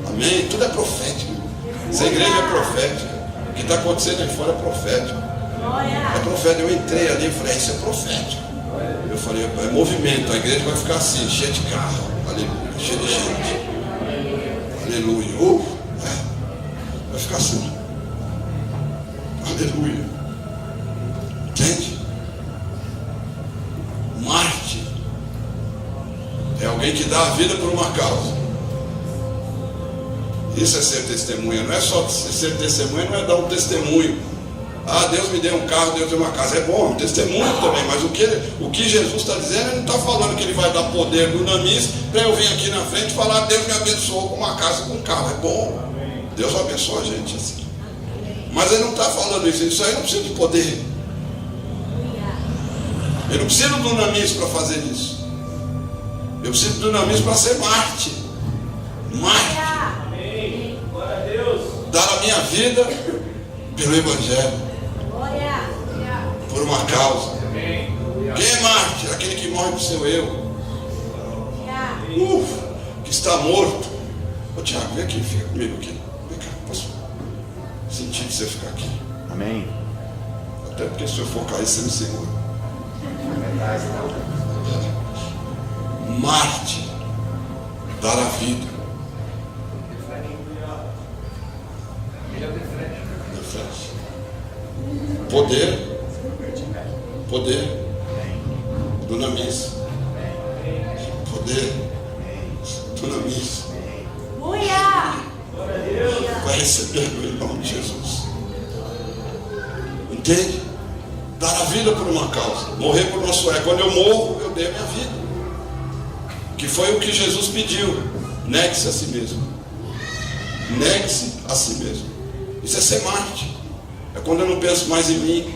Amém? Tudo é profético. Essa igreja é profética. O que está acontecendo aí fora é profético. É profético. Eu entrei ali e falei: isso é profético. Eu falei: é movimento. A igreja vai ficar assim, cheia de carro. Aleluia. Cheia de gente. Aleluia. Vai ficar assim. Aleluia. Entende? Mártir é alguém que dá a vida por uma causa. Isso é ser testemunha. Não é só ser testemunha, não é dar um testemunho. Ah, Deus me deu um carro, Deus deu uma casa. É bom, um testemunho também. Mas o que Jesus está dizendo, ele não está falando que ele vai dar poder do dunamis para eu vir aqui na frente e falar: Deus me abençoou com uma casa e com um carro. É bom, Deus abençoa a gente assim. Mas ele não está falando isso. Isso aí não precisa de poder. Eu não preciso do dunamis para fazer isso. Eu preciso do dunamis para ser Marte. Amém. Glória a Deus. Dar a minha vida pelo Evangelho. Por uma causa. Quem é Marte? Aquele que morre por seu eu. Que está morto. Ô Tiago, vem aqui, fica comigo aqui. Vem cá, posso sentir de você ficar aqui. Amém. Até porque se eu for cair, você me segura. Marte, dar a vida. Poder, dunamis. Poder, dunamis. Vai receber no nome de Jesus. Entende? Dar a vida por uma causa, morrer por nosso ego. Quando eu morro, eu dei a minha vida, que foi o que Jesus pediu. Negue-se a si mesmo. Negue-se a si mesmo. Isso é ser Marte. É quando eu não penso mais em mim.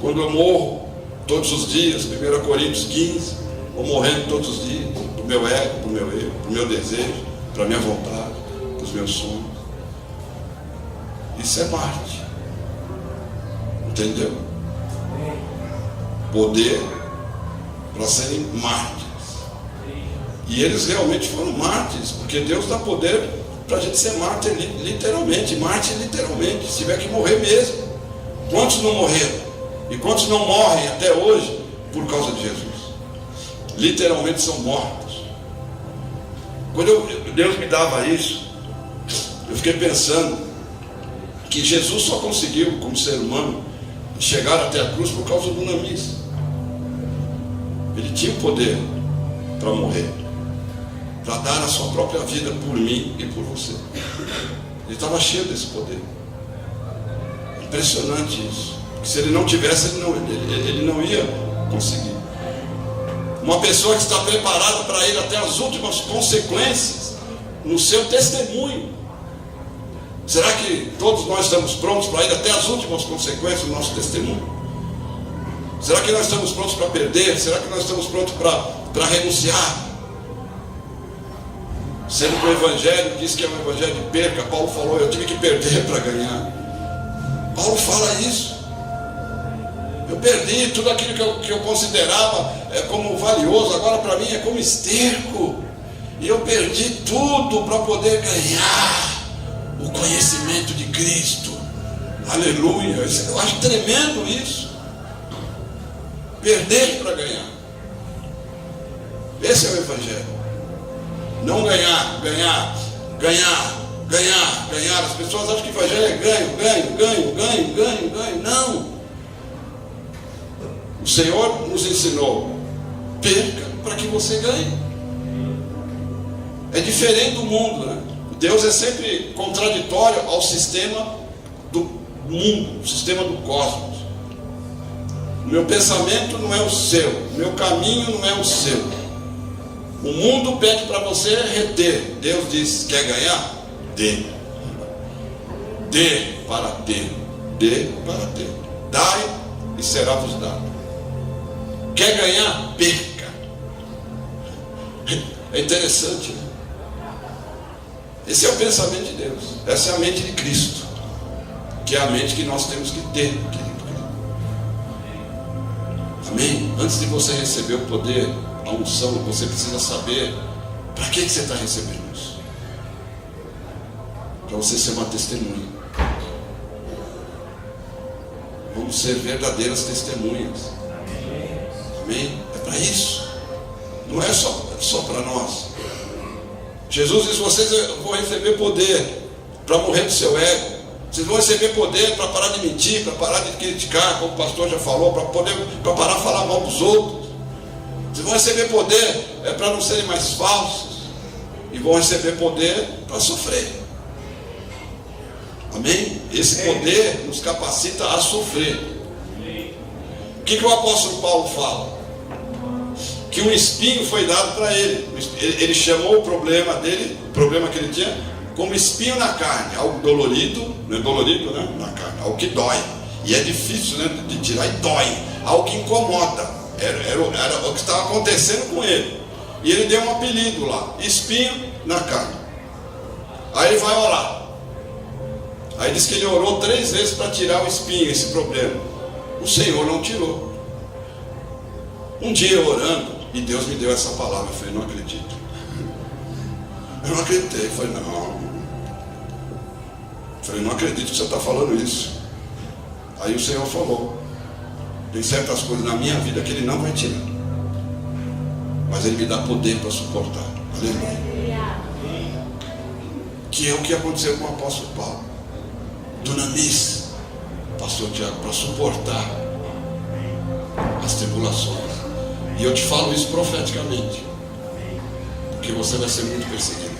Quando eu morro todos os dias, 1 Coríntios 15, vou morrendo todos os dias, para o meu ego, para o meu eu, para o meu desejo, para a minha vontade, para os meus sonhos. Isso é Marte. Entendeu? Poder para serem mártires. E eles realmente foram mártires, porque Deus dá poder para a gente ser mártir literalmente. Mártir literalmente, se tiver que morrer mesmo. Quantos não morreram? E quantos não morrem até hoje por causa de Jesus? Literalmente são mortos. Quando Deus me dava isso, eu fiquei pensando que Jesus só conseguiu, como ser humano, chegar até a cruz por causa do dunamis. Ele tinha o poder para morrer, para dar a sua própria vida por mim e por você. Ele estava cheio desse poder. Impressionante isso. Porque se ele não tivesse, ele não ia conseguir. Uma pessoa que está preparada para ir até as últimas consequências no seu testemunho. Será que todos nós estamos prontos para ir até as últimas consequências do nosso testemunho? Será que nós estamos prontos para perder? Será que nós estamos prontos para renunciar? Sendo que o Evangelho diz que é um Evangelho de perca, Paulo falou, eu tive que perder para ganhar. Paulo fala isso. Eu perdi tudo aquilo que eu considerava como valioso, agora para mim é como esterco. E eu perdi tudo para poder ganhar o conhecimento de Cristo. Aleluia. Eu acho tremendo isso. Perder para ganhar. Esse é o Evangelho. Não ganhar. As pessoas acham que o Evangelho é ganho. Não. O Senhor nos ensinou: perca para que você ganhe. É diferente do mundo, né? Deus é sempre contraditório ao sistema do mundo, o sistema do cosmos. O meu pensamento não é o seu, o meu caminho não é o seu. O mundo pede para você reter. Deus diz: quer ganhar? Dê. Dê para ter. Dê para ter. Dai e será vos dado. Quer ganhar? Perca. É interessante, né? Esse é o pensamento de Deus. Essa é a mente de Cristo, que é a mente que nós temos que ter, querido. Amém? Antes de você receber o poder, a unção, você precisa saber para que você está recebendo isso. Para você ser uma testemunha. Vamos ser verdadeiras testemunhas. Amém? É para isso. Não é só para nós. Jesus diz: vocês vão receber poder para morrer do seu ego. Vocês vão receber poder para parar de mentir, para parar de criticar, como o pastor já falou, para parar de falar mal dos outros. Vocês vão receber poder para não serem mais falsos. E vão receber poder para sofrer. Amém? Esse poder nos capacita a sofrer. O que o apóstolo Paulo fala? Que um espinho foi dado para ele. Ele chamou o problema dele, o problema que ele tinha, como espinho na carne, algo dolorido, não é dolorido, né? Na carne, algo que dói. E é difícil, né, de tirar e dói. Algo que incomoda. Era o que estava acontecendo com ele. E ele deu um apelido lá: espinho na carne. Aí ele vai orar. Aí diz que ele orou 3 vezes para tirar o espinho, esse problema. O Senhor não tirou. Um dia eu orando, e Deus me deu essa palavra. Eu falei: não acredito. Eu não acreditei. Eu falei: não. Eu falei: não acredito que você está falando isso. Aí o Senhor falou: tem certas coisas na minha vida que Ele não vai tirar, mas Ele me dá poder para suportar. Aleluia. Que é o que aconteceu com o apóstolo Paulo. Dunamis, pastor Tiago, para suportar as tribulações. E eu te falo isso profeticamente, porque você vai ser muito perseguido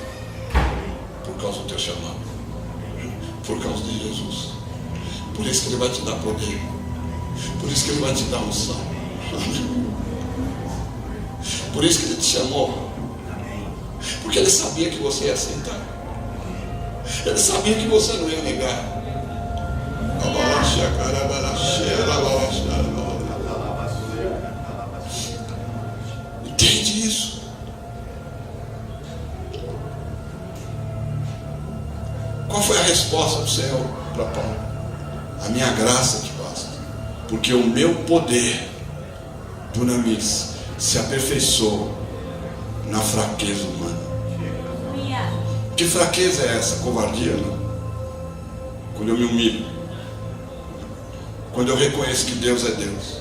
por causa do teu chamado, por causa de Jesus. Por isso que Ele vai te dar poder, por isso que Ele vai te dar unção, por isso que Ele te chamou, porque Ele sabia que você ia aceitar, Ele sabia que você não ia negar. Entende isso? Qual foi a resposta do Senhor para Paulo? A minha graça te basta, porque o meu poder, dunamis, se aperfeiçoa na fraqueza humana. Que fraqueza é essa? Covardia, não? Quando eu me humilho, quando eu reconheço que Deus é Deus,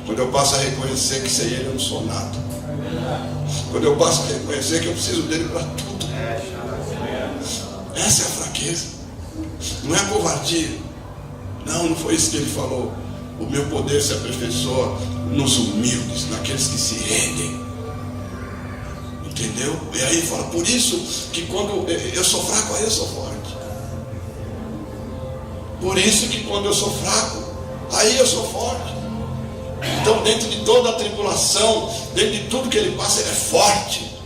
quando eu passo a reconhecer que sem Ele eu não sou nada, quando eu passo a reconhecer que eu preciso dele para tudo. Essa é a fraqueza, não é a covardia. Não foi isso que Ele falou. O meu poder se aperfeiçoa nos humildes, naqueles que se rendem. Entendeu? E aí ele fala: por isso que quando eu sou fraco, aí eu sou forte. Por isso que quando eu sou fraco, aí eu sou forte. Então, dentro de toda a tribulação, dentro de tudo que ele passa, ele é forte,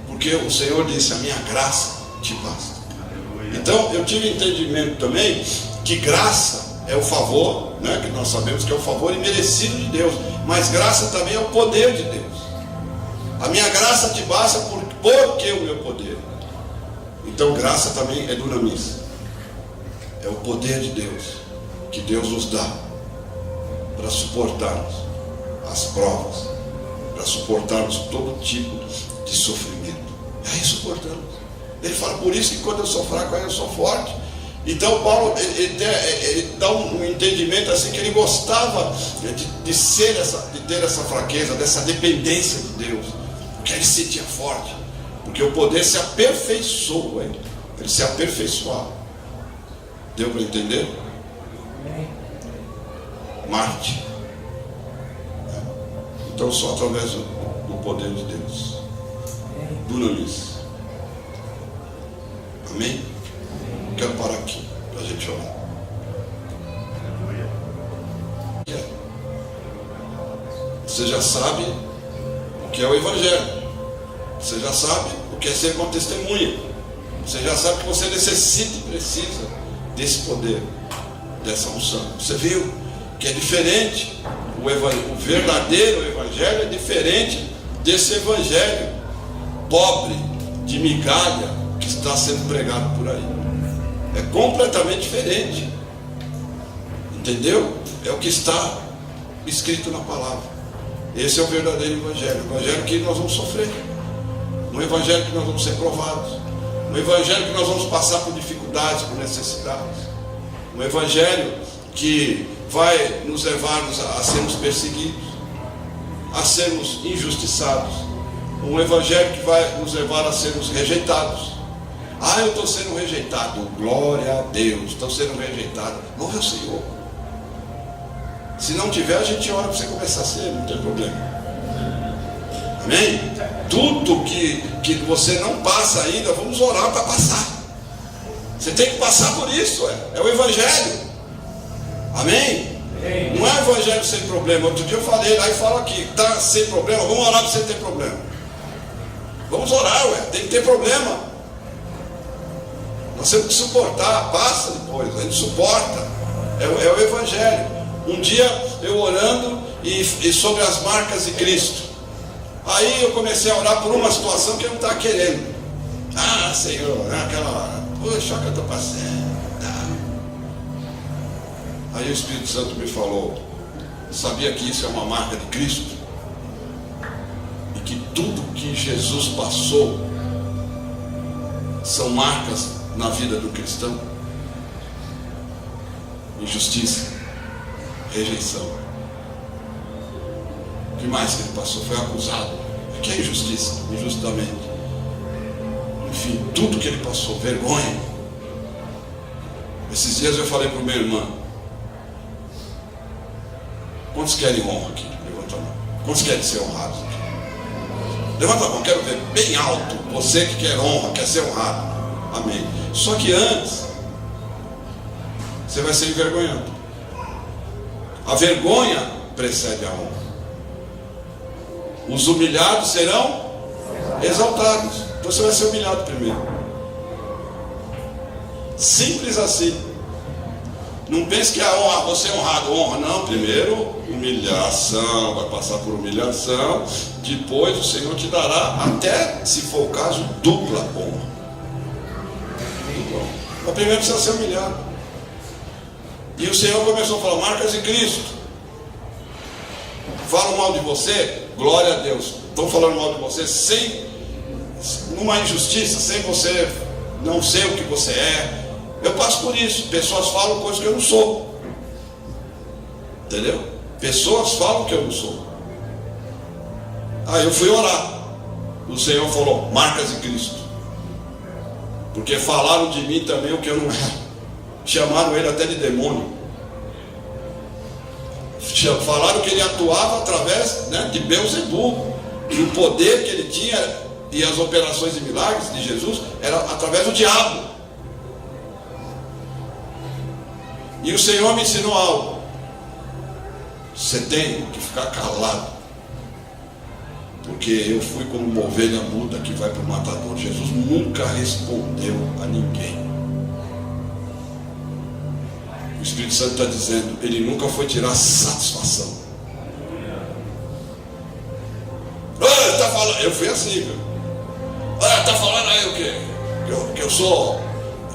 porque o Senhor disse: a minha graça te basta. Então eu tive entendimento também que graça é o favor, né, que nós sabemos que é o favor imerecido de Deus, mas graça também é o poder de Deus. A minha graça te basta porque o meu poder. Então graça também é dunamis, é o poder de Deus, que Deus nos dá para suportarmos as provas, para suportarmos todo tipo de sofrimento. E aí suportamos. Ele fala: por isso que quando eu sou fraco, aí eu sou forte. Então Paulo ele dá um entendimento assim, que ele gostava de ter essa fraqueza, dessa dependência de Deus, porque ele se sentia forte, porque o poder se aperfeiçoa, ele se aperfeiçoava. Deu para entender? Marte. Então só através do poder de Deus. Dunamis. Amém? Quero parar aqui para a gente orar. Você já sabe o que é o Evangelho. Você já sabe o que é ser uma testemunha. Você já sabe que você necessita e precisa desse poder, dessa unção. Você viu que é diferente. O verdadeiro Evangelho é diferente desse Evangelho pobre, de migalha, que está sendo pregado por aí. É completamente diferente. Entendeu? É o que está escrito na palavra. Esse é o verdadeiro Evangelho. O Evangelho que nós vamos sofrer, um Evangelho que nós vamos ser provados, um Evangelho que nós vamos passar por dificuldades, por necessidades, um Evangelho que vai nos levar a sermos perseguidos, a sermos injustiçados, um Evangelho que vai nos levar a sermos rejeitados. Ah, eu estou sendo rejeitado. Glória a Deus, estou sendo rejeitado. Louve ao Senhor. Se não tiver, a gente ora para você começar a ser, não tem problema. Amém? Tudo que você não passa ainda, vamos orar para passar. Você tem que passar por isso, é o Evangelho. Amém? Não é o Evangelho sem problema. Outro dia eu falei, aí falo aqui, está sem problema, vamos orar para você ter problema. Vamos orar, tem que ter problema. Nós temos que suportar, passa depois, a gente suporta. É o Evangelho. Um dia eu orando e sobre as marcas de Cristo. Aí eu comecei a orar por uma situação que eu não estava querendo. Ah, Senhor, aquela hora, poxa, que eu estou passando. Aí o Espírito Santo me falou: sabia que isso é uma marca de Cristo? E que tudo que Jesus passou são marcas na vida do cristão? Injustiça, rejeição. O que mais que ele passou? Foi acusado. O que é injustiça? Injustamente. Enfim, tudo que ele passou, vergonha. Esses dias eu falei para o meu irmão: quantos querem honra aqui? Levanta a mão. Quantos querem ser honrados aqui? Levanta a mão, quero ver bem alto. Você que quer honra, quer ser honrado. Amém. Só que antes, você vai ser envergonhado. A vergonha precede a honra. Os humilhados serão exaltados. Então você vai ser humilhado primeiro. Simples assim. Não pense que a honra, você é honrado, honra. Não, primeiro humilhação, vai passar por humilhação. Depois o Senhor te dará, até se for o caso, dupla honra. Mas primeiro precisa ser humilhado. E o Senhor começou a falar: marcas de Cristo. Falam mal de você, glória a Deus. Estão falando mal de você sem numa injustiça, sem você não ser o que você é. Eu passo por isso. Pessoas falam coisas que eu não sou. Entendeu? Pessoas falam que eu não sou. Aí eu fui orar. O Senhor falou: marcas de Cristo. Porque falaram de mim também o que eu não era. Chamaram ele até de demônio. Falaram que ele atuava através, de Beelzebul. E o poder que ele tinha e as operações de milagres de Jesus era através do diabo. E o Senhor me ensinou algo: você tem que ficar calado, porque eu fui como uma ovelha muda que vai para o matador. Jesus nunca respondeu a ninguém. O Espírito Santo está dizendo: ele nunca foi tirar satisfação. Olha, tá falando, eu fui assim, viu? Olha, está falando aí o quê? Que eu sou,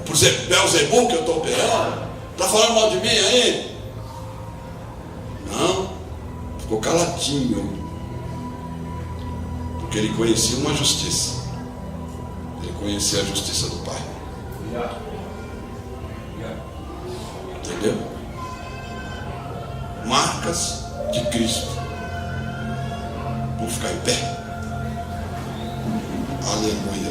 por ser Beelzebul que eu estou operando? Está falando mal de mim aí? Não, ficou caladinho, porque ele conhecia uma justiça. Ele conhecia a justiça do Pai. Entendeu? Marcas de Cristo. Vamos ficar em pé. Aleluia.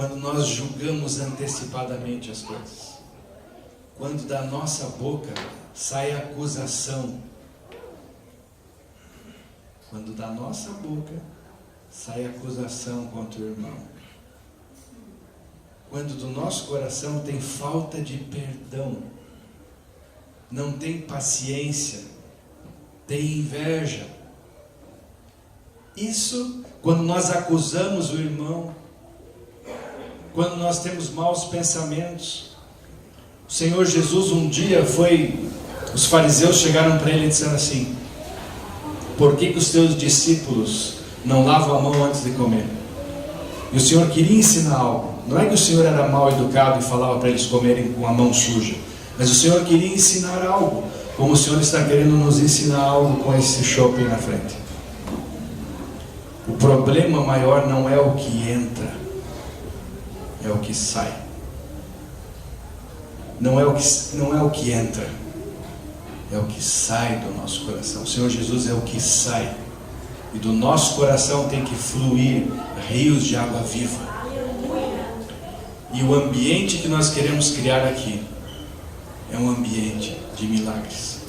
quando nós julgamos antecipadamente as coisas, quando da nossa boca sai acusação, quando da nossa boca sai acusação contra o irmão, quando do nosso coração tem falta de perdão, não tem paciência, tem inveja. Isso, quando nós acusamos o irmão, quando nós temos maus pensamentos. O Senhor Jesus um dia os fariseus chegaram para ele e disseram assim: por que os teus discípulos não lavam a mão antes de comer? E o Senhor queria ensinar algo. Não é que o Senhor era mal educado e falava para eles comerem com a mão suja, mas o Senhor queria ensinar algo, como o Senhor está querendo nos ensinar algo com esse shopping na frente. O problema maior não é o que entra, é o que sai. Não é o que entra, é o que sai do nosso coração. O Senhor Jesus é o que sai, e do nosso coração tem que fluir rios de água viva. E o ambiente que nós queremos criar aqui é um ambiente de milagres.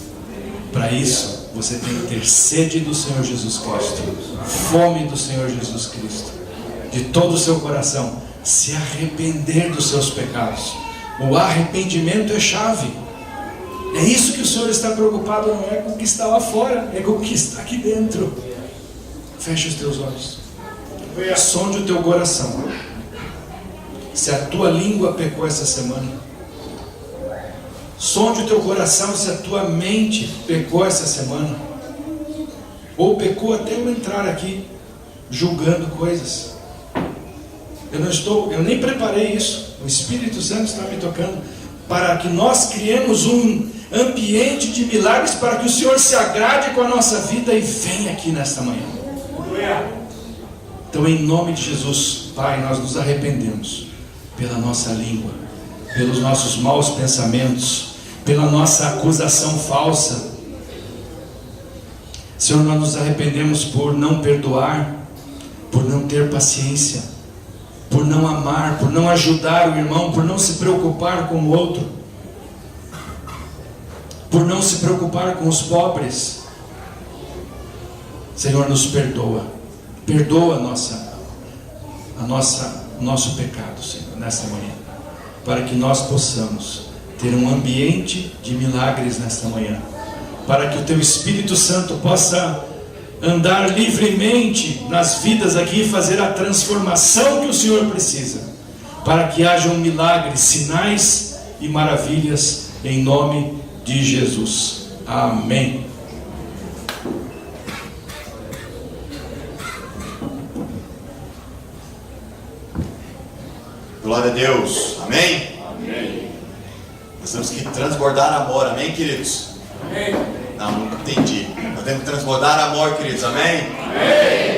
Para isso, você tem que ter sede do Senhor Jesus Cristo, fome do Senhor Jesus Cristo, de todo o seu coração, se arrepender dos seus pecados. O arrependimento é chave. É isso que o Senhor está preocupado, não é com o que está lá fora, é com o que está aqui dentro. Feche os teus olhos, sonde o teu coração. Se a tua língua pecou essa semana, sonde o teu coração se a tua mente pecou essa semana, ou pecou até eu entrar aqui julgando coisas. Eu nem preparei isso. O Espírito Santo está me tocando para que nós criemos um ambiente de milagres, para que o Senhor se agrade com a nossa vida e venha aqui nesta manhã. Então, em nome de Jesus, Pai, nós nos arrependemos pela nossa língua, pelos nossos maus pensamentos, pela nossa acusação falsa. Senhor, nós nos arrependemos por não perdoar, por não ter paciência, por não amar, por não ajudar o irmão, por não se preocupar com o outro, por não se preocupar com os pobres. Senhor, nos perdoa. Perdoa nosso pecado, Senhor, nesta manhã, para que nós possamos ter um ambiente de milagres nesta manhã, para que o Teu Espírito Santo possa andar livremente nas vidas aqui e fazer a transformação que o Senhor precisa, para que hajam milagres, sinais e maravilhas, em nome de Jesus. Amém. Glória a Deus, amém? Amém. Nós temos que transbordar amor, amém, queridos? Amém. Não entendi. Nós temos que transbordar amor, queridos, amém? Amém.